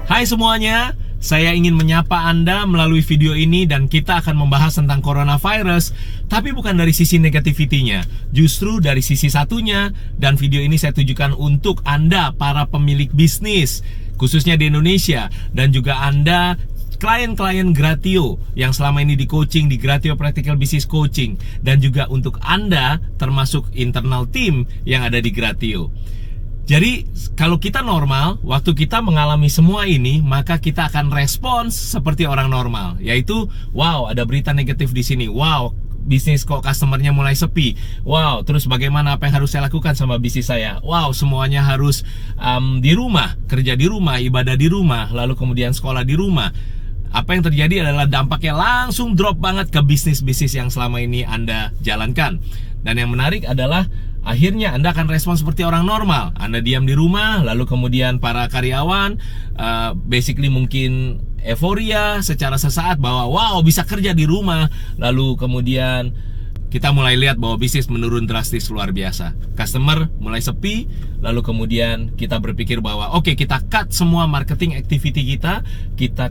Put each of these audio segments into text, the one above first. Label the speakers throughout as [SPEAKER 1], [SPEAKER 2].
[SPEAKER 1] Hai semuanya, saya ingin menyapa Anda melalui video ini dan kita akan membahas tentang coronavirus, tapi bukan dari sisi negativity-nya, justru dari sisi satunya. Dan video ini saya tujukan untuk Anda, para pemilik bisnis, khususnya di Indonesia, dan juga Anda klien-klien Gratio yang selama ini di coaching di Gratio Practical Business Coaching, dan juga untuk Anda termasuk internal team yang ada di Gratio. Jadi kalau kita normal, waktu kita mengalami semua ini, maka kita akan respons seperti orang normal, yaitu wow, ada berita negatif di sini, wow, bisnis kok customernya mulai sepi, wow, terus bagaimana, apa yang harus saya lakukan sama bisnis saya, wow, semuanya harus di rumah, kerja di rumah, ibadah di rumah, lalu kemudian sekolah di rumah. Apa yang terjadi adalah dampaknya langsung drop banget ke bisnis-bisnis yang selama ini Anda jalankan. Dan yang menarik adalah akhirnya Anda akan respon seperti orang normal. Anda diam di rumah, lalu kemudian para karyawan basically mungkin euforia secara sesaat bahwa wow, bisa kerja di rumah. Lalu kemudian kita mulai lihat bahwa bisnis menurun drastis luar biasa. Customer mulai sepi, lalu kemudian kita berpikir bahwa oke, kita cut semua marketing activity kita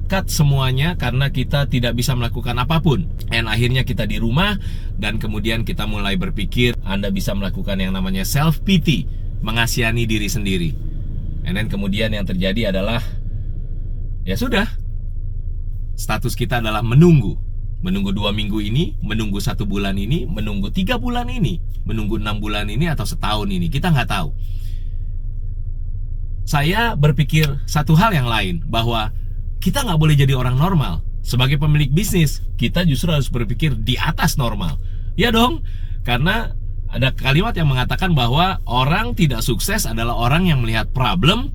[SPEAKER 1] cut semuanya karena kita tidak bisa melakukan apapun. Dan akhirnya kita di rumah, dan kemudian kita mulai berpikir Anda bisa melakukan yang namanya self-pity, mengasihani diri sendiri. And then kemudian yang terjadi adalah, ya sudah, status kita adalah menunggu 2 minggu ini, menunggu 1 bulan ini, menunggu 3 bulan ini, menunggu 6 bulan ini, atau setahun ini. Kita nggak tahu. Saya berpikir satu hal yang lain, bahwa kita nggak boleh jadi orang normal. Sebagai pemilik bisnis, kita justru harus berpikir di atas normal. Ya dong, karena ada kalimat yang mengatakan bahwa orang tidak sukses adalah orang yang melihat problem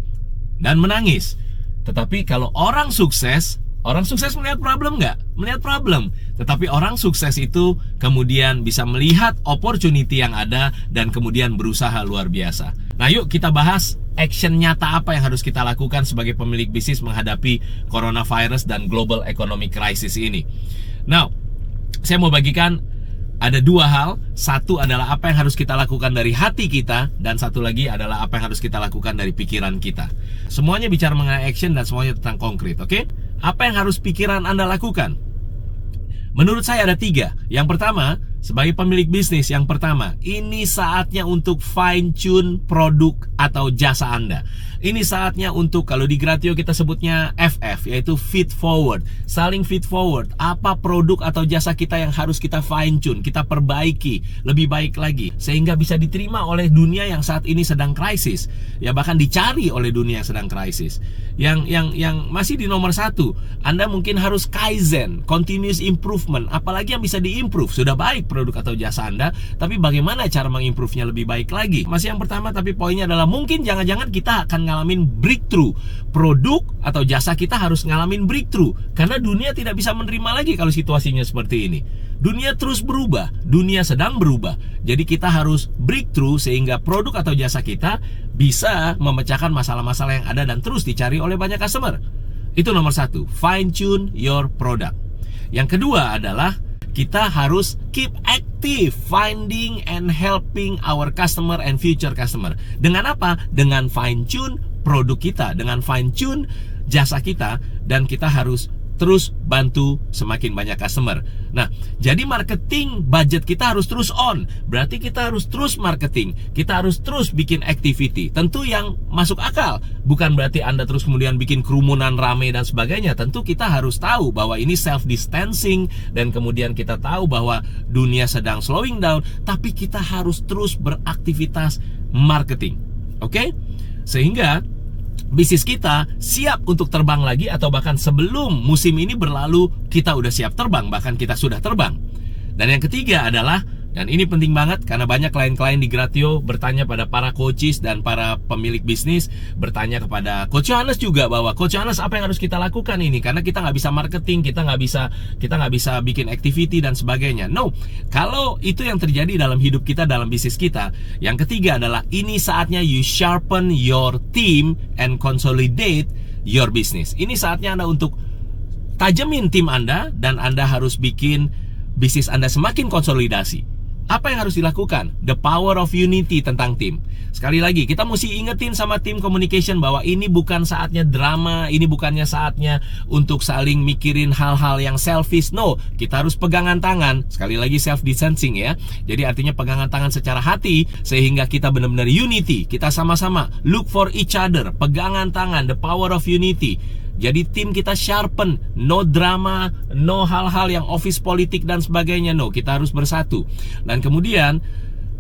[SPEAKER 1] dan menangis. Tetapi kalau orang sukses melihat problem nggak? Melihat problem. Tetapi orang sukses itu kemudian bisa melihat opportunity yang ada dan kemudian berusaha luar biasa. Nah, yuk kita bahas action nyata apa yang harus kita lakukan sebagai pemilik bisnis menghadapi coronavirus dan global economic crisis ini. Now, saya mau bagikan ada 2 hal. Satu adalah apa yang harus kita lakukan dari hati kita, dan satu lagi adalah apa yang harus kita lakukan dari pikiran kita. Semuanya bicara mengenai action dan semuanya tentang konkret, oke? Apa yang harus pikiran Anda lakukan? Menurut saya ada 3. Yang pertama, sebagai pemilik bisnis, yang pertama, ini saatnya untuk fine tune produk atau jasa Anda. Ini saatnya untuk, kalau di Gratio kita sebutnya FF, yaitu feed forward, saling feed forward. Apa produk atau jasa kita yang harus kita fine tune, kita perbaiki lebih baik lagi, sehingga bisa diterima oleh dunia yang saat ini sedang krisis, ya bahkan dicari oleh dunia yang sedang krisis. Yang masih di nomor 1, Anda mungkin harus kaizen, continuous improvement. Apalagi yang bisa diimprove. Sudah baik produk atau jasa Anda, tapi bagaimana cara mengimprove-nya lebih baik lagi? Masih yang pertama, tapi poinnya adalah mungkin jangan-jangan kita akan ngalamin breakthrough. Produk atau jasa kita harus ngalamin breakthrough, karena dunia tidak bisa menerima lagi kalau situasinya seperti ini. Dunia terus berubah, dunia sedang berubah. Jadi kita harus breakthrough sehingga produk atau jasa kita bisa memecahkan masalah-masalah yang ada dan terus dicari oleh banyak customer. Itu nomor 1, fine tune your product. Yang kedua adalah kita harus keep active, finding and helping our customer and future customer. Dengan apa? Dengan fine tune produk kita, dengan fine tune jasa kita, dan kita harus terus bantu semakin banyak customer. Nah, jadi marketing budget kita harus terus on. Berarti kita harus terus marketing, kita harus terus bikin activity. Tentu yang masuk akal. Bukan berarti Anda terus kemudian bikin kerumunan rame dan sebagainya. Tentu kita harus tahu bahwa ini self distancing, dan kemudian kita tahu bahwa dunia sedang slowing down, tapi kita harus terus beraktivitas marketing. Oke? Sehingga bisnis kita siap untuk terbang lagi, atau bahkan sebelum musim ini berlalu kita udah siap terbang, bahkan kita sudah terbang. Dan yang ketiga adalah, dan ini penting banget karena banyak klien-klien di Gratio bertanya pada para coaches dan para pemilik bisnis, bertanya kepada Coach Yohanes juga bahwa Coach Yohanes, apa yang harus kita lakukan ini? Karena kita nggak bisa marketing, kita nggak bisa bikin activity dan sebagainya. No, kalau itu yang terjadi dalam hidup kita, dalam bisnis kita, yang ketiga adalah ini saatnya you sharpen your team and consolidate your business. Ini saatnya Anda untuk tajamin tim Anda, dan Anda harus bikin bisnis Anda semakin konsolidasi. Apa yang harus dilakukan? The power of unity tentang tim. Sekali lagi, kita mesti ingetin sama tim communication bahwa ini bukan saatnya drama, ini bukannya saatnya untuk saling mikirin hal-hal yang selfish. No, kita harus pegangan tangan. Sekali lagi self distancing ya. Jadi artinya pegangan tangan secara hati sehingga kita benar-benar unity. Kita sama-sama look for each other. Pegangan tangan, the power of unity. Jadi tim kita sharpen, no drama, no hal-hal yang office politik dan sebagainya. No, kita harus bersatu. Dan kemudian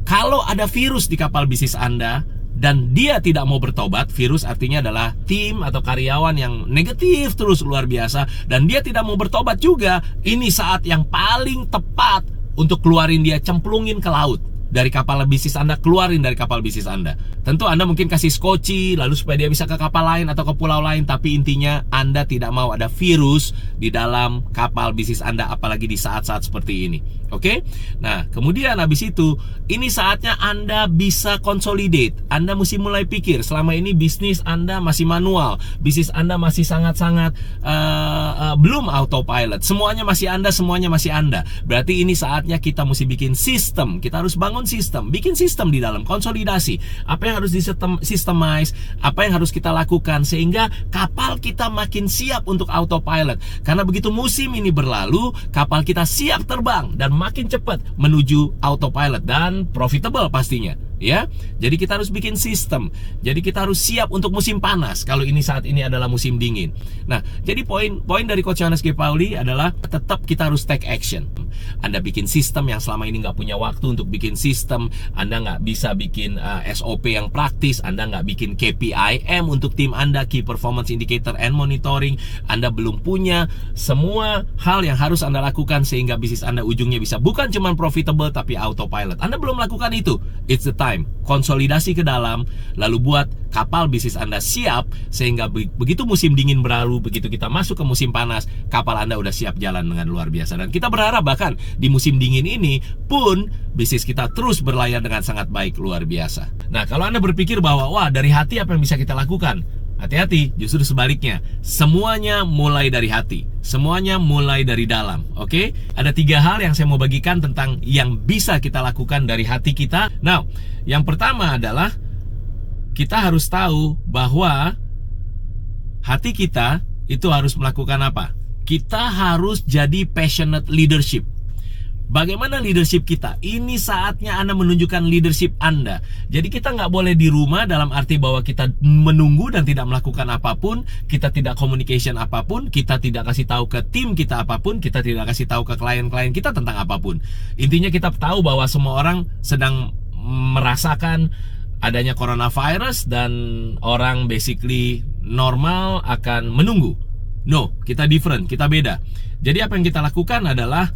[SPEAKER 1] kalau ada virus di kapal bisnis Anda dan dia tidak mau bertobat, virus artinya adalah tim atau karyawan yang negatif terus luar biasa, dan dia tidak mau bertobat juga, ini saat yang paling tepat untuk keluarin dia, cemplungin ke laut. Dari kapal bisnis Anda, keluarin dari kapal bisnis Anda. Tentu Anda mungkin kasih skoci lalu supaya dia bisa ke kapal lain atau ke pulau lain, tapi intinya Anda tidak mau ada virus di dalam kapal bisnis Anda, apalagi di saat-saat seperti ini. Oke? Nah, kemudian habis itu, ini saatnya Anda bisa consolidate. Anda mesti mulai pikir, selama ini bisnis Anda masih manual, bisnis Anda masih sangat-sangat belum autopilot. Semuanya masih Anda, semuanya masih Anda. Berarti ini saatnya kita mesti bikin sistem. Kita harus bangun sistem, bikin sistem di dalam, konsolidasi. Apa yang harus disistemize, apa yang harus kita lakukan sehingga kapal kita makin siap untuk autopilot. Karena begitu musim ini berlalu, kapal kita siap terbang dan makin cepat menuju autopilot dan profitable pastinya. Ya, jadi kita harus bikin sistem. Jadi kita harus siap untuk musim panas kalau ini saat ini adalah musim dingin. Nah, jadi poin dari Coach Yohanes G. Pauli adalah tetap kita harus take action. Anda bikin sistem yang selama ini nggak punya waktu untuk bikin sistem, Anda nggak bisa bikin SOP yang praktis, Anda nggak bikin KPIM untuk tim Anda, Key Performance Indicator and Monitoring, Anda belum punya semua hal yang harus Anda lakukan sehingga bisnis Anda ujungnya bisa bukan cuma profitable tapi autopilot. Anda belum melakukan itu. It's the time. Konsolidasi ke dalam, lalu buat kapal bisnis Anda siap sehingga begitu musim dingin berlalu, begitu kita masuk ke musim panas, kapal Anda udah siap jalan dengan luar biasa. Dan kita berharap bahkan di musim dingin ini pun bisnis kita terus berlayar dengan sangat baik, luar biasa. Nah, kalau Anda berpikir bahwa wah, dari hati apa yang bisa kita lakukan? Hati-hati, justru sebaliknya. Semuanya mulai dari hati. Semuanya mulai dari dalam. Oke? Ada 3 hal yang saya mau bagikan tentang yang bisa kita lakukan dari hati kita. Nah, yang pertama adalah kita harus tahu bahwa hati kita itu harus melakukan apa? Kita harus jadi passionate leadership. Bagaimana leadership kita? Ini saatnya Anda menunjukkan leadership Anda. Jadi kita nggak boleh di rumah dalam arti bahwa kita menunggu dan tidak melakukan apapun, kita tidak communication apapun, kita tidak kasih tahu ke tim kita apapun, kita tidak kasih tahu ke klien-klien kita tentang apapun. Intinya kita tahu bahwa semua orang sedang merasakan adanya coronavirus dan orang basically normal akan menunggu. No, kita different, kita beda. Jadi apa yang kita lakukan adalah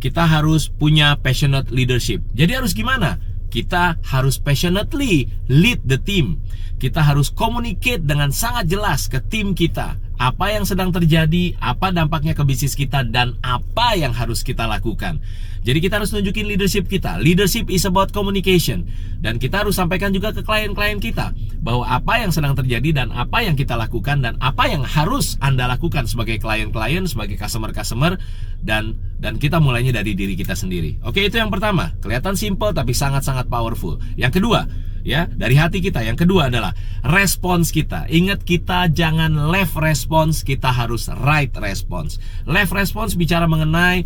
[SPEAKER 1] kita harus punya passionate leadership. Jadi harus gimana? Kita harus passionately lead the team. Kita harus communicate dengan sangat jelas ke tim kita. Apa yang sedang terjadi, apa dampaknya ke bisnis kita, dan apa yang harus kita lakukan. Jadi kita harus nunjukin leadership kita. Leadership is about communication. Dan kita harus sampaikan juga ke klien-klien kita bahwa apa yang sedang terjadi dan apa yang kita lakukan dan apa yang harus Anda lakukan sebagai klien-klien, sebagai customer-customer, dan kita mulainya dari diri kita sendiri. Oke, itu yang pertama. Kelihatan simple tapi sangat-sangat powerful. Yang kedua, ya, dari hati kita. Yang kedua adalah respons kita. Ingat, kita jangan left response, kita harus right response. Left response bicara mengenai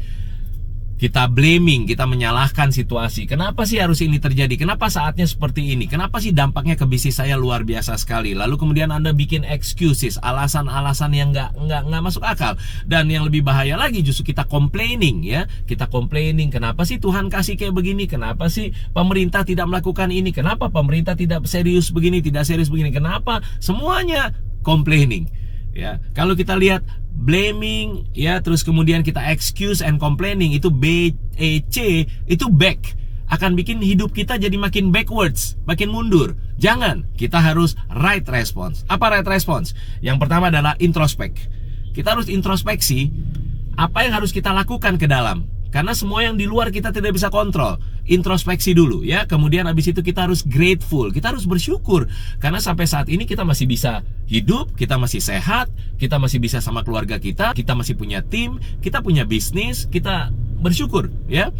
[SPEAKER 1] kita blaming, kita menyalahkan situasi. Kenapa sih harus ini terjadi? Kenapa saatnya seperti ini? Kenapa sih dampaknya ke bisnis saya luar biasa sekali? Lalu kemudian Anda bikin excuses, alasan-alasan yang nggak masuk akal. Dan yang lebih bahaya lagi justru kita complaining, ya. Kita complaining, kenapa sih Tuhan kasih kayak begini? Kenapa sih pemerintah tidak melakukan ini? Kenapa pemerintah tidak serius begini, tidak serius begini? Kenapa? Semuanya complaining. Ya, kalau kita lihat blaming, ya, terus kemudian kita excuse and complaining, itu BEC, itu back, akan bikin hidup kita jadi makin backwards, makin mundur. Jangan, kita harus right response. Apa right response? Yang pertama adalah introspek. Kita harus introspeksi apa yang harus kita lakukan ke dalam. Karena semua yang di luar kita tidak bisa kontrol. Introspeksi dulu, ya. Kemudian habis itu kita harus grateful. Kita harus bersyukur. Karena sampai saat ini kita masih bisa hidup, kita masih sehat, kita masih bisa sama keluarga kita masih punya tim, kita punya bisnis, kita bersyukur, ya.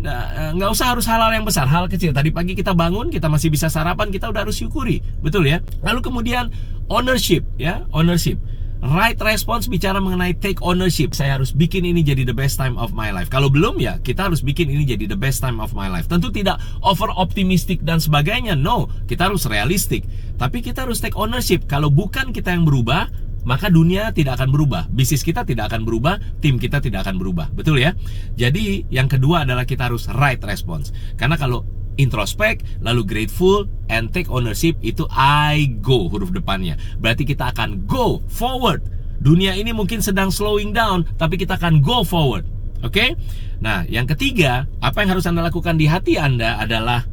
[SPEAKER 1] nggak usah harus hal-hal yang besar, hal kecil. Tadi pagi kita bangun, kita masih bisa sarapan, kita udah harus syukuri, betul ya. Lalu kemudian ownership, ya, ownership. Right response bicara mengenai take ownership. Saya harus bikin ini jadi the best time of my life. Kalau belum ya, kita harus bikin ini jadi the best time of my life. Tentu tidak over optimistic dan sebagainya. No, kita harus realistik. Tapi kita harus take ownership. Kalau bukan kita yang berubah, maka dunia tidak akan berubah. Bisnis kita tidak akan berubah, tim kita tidak akan berubah. Betul ya? Jadi yang kedua adalah kita harus right response. Karena kalau introspek, lalu grateful, and take ownership, itu I go huruf depannya. Berarti kita akan go forward. Dunia ini mungkin sedang slowing down, tapi kita akan go forward. Oke? Nah, yang ketiga, apa yang harus Anda lakukan di hati Anda adalah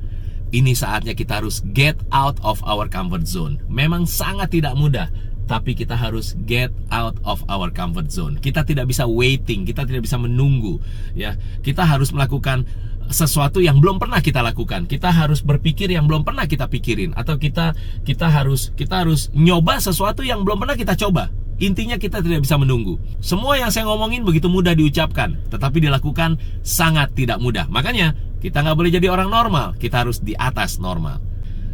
[SPEAKER 1] ini saatnya kita harus get out of our comfort zone. Memang sangat tidak mudah, tapi kita harus get out of our comfort zone. Kita tidak bisa waiting, kita tidak bisa menunggu, ya. Kita harus melakukan sesuatu yang belum pernah kita lakukan. Kita harus berpikir yang belum pernah kita pikirin, atau kita harus nyoba sesuatu yang belum pernah kita coba. Intinya kita tidak bisa menunggu. Semua yang saya ngomongin begitu mudah diucapkan, tetapi dilakukan sangat tidak mudah. Makanya kita nggak boleh jadi orang normal, kita harus di atas normal.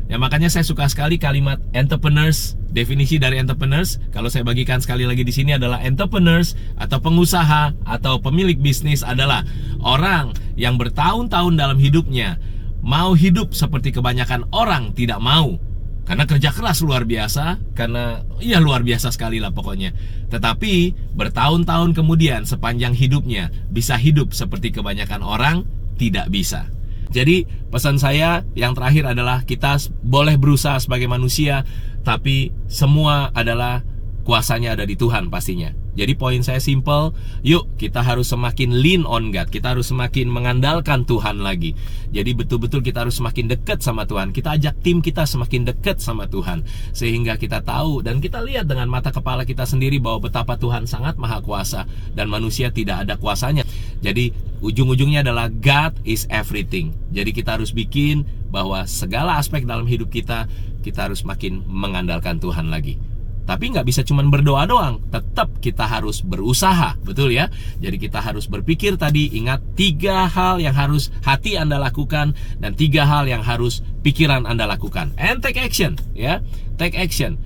[SPEAKER 1] Ya, makanya saya suka sekali kalimat entrepreneurs. Definisi dari entrepreneurs, kalau saya bagikan sekali lagi di sini, adalah entrepreneurs atau pengusaha atau pemilik bisnis adalah orang yang bertahun-tahun dalam hidupnya mau hidup seperti kebanyakan orang tidak mau. Karena kerja keras luar biasa, karena ya luar biasa sekali lah pokoknya. Tetapi bertahun-tahun kemudian sepanjang hidupnya bisa hidup seperti kebanyakan orang tidak bisa. Jadi pesan saya yang terakhir adalah kita boleh berusaha sebagai manusia, tapi semua adalah kuasanya ada di Tuhan pastinya. Jadi poin saya simple, yuk kita harus semakin lean on God. Kita harus semakin mengandalkan Tuhan lagi. Jadi betul-betul kita harus semakin dekat sama Tuhan. Kita ajak tim kita semakin dekat sama Tuhan, sehingga kita tahu dan kita lihat dengan mata kepala kita sendiri bahwa betapa Tuhan sangat maha kuasa dan manusia tidak ada kuasanya. Jadi ujung-ujungnya adalah God is everything. Jadi kita harus bikin bahwa segala aspek dalam hidup kita harus makin mengandalkan Tuhan lagi. Tapi nggak bisa cuma berdoa doang, tetap kita harus berusaha, betul ya? Jadi kita harus berpikir tadi, ingat 3 hal yang harus hati Anda lakukan dan 3 hal yang harus pikiran Anda lakukan. And take action, ya, take action.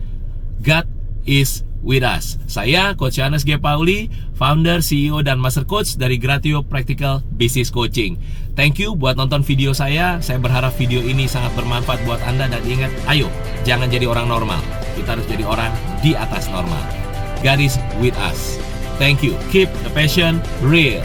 [SPEAKER 1] God is with us. Saya Coach Yohanes G. Pauli, founder, CEO, dan master coach dari Gratio Practical Business Coaching. Thank you buat nonton video saya. Saya berharap video ini sangat bermanfaat buat Anda. Dan ingat, ayo, jangan jadi orang normal. Kita harus jadi orang di atas normal. God is with us. Thank you. Keep the passion real.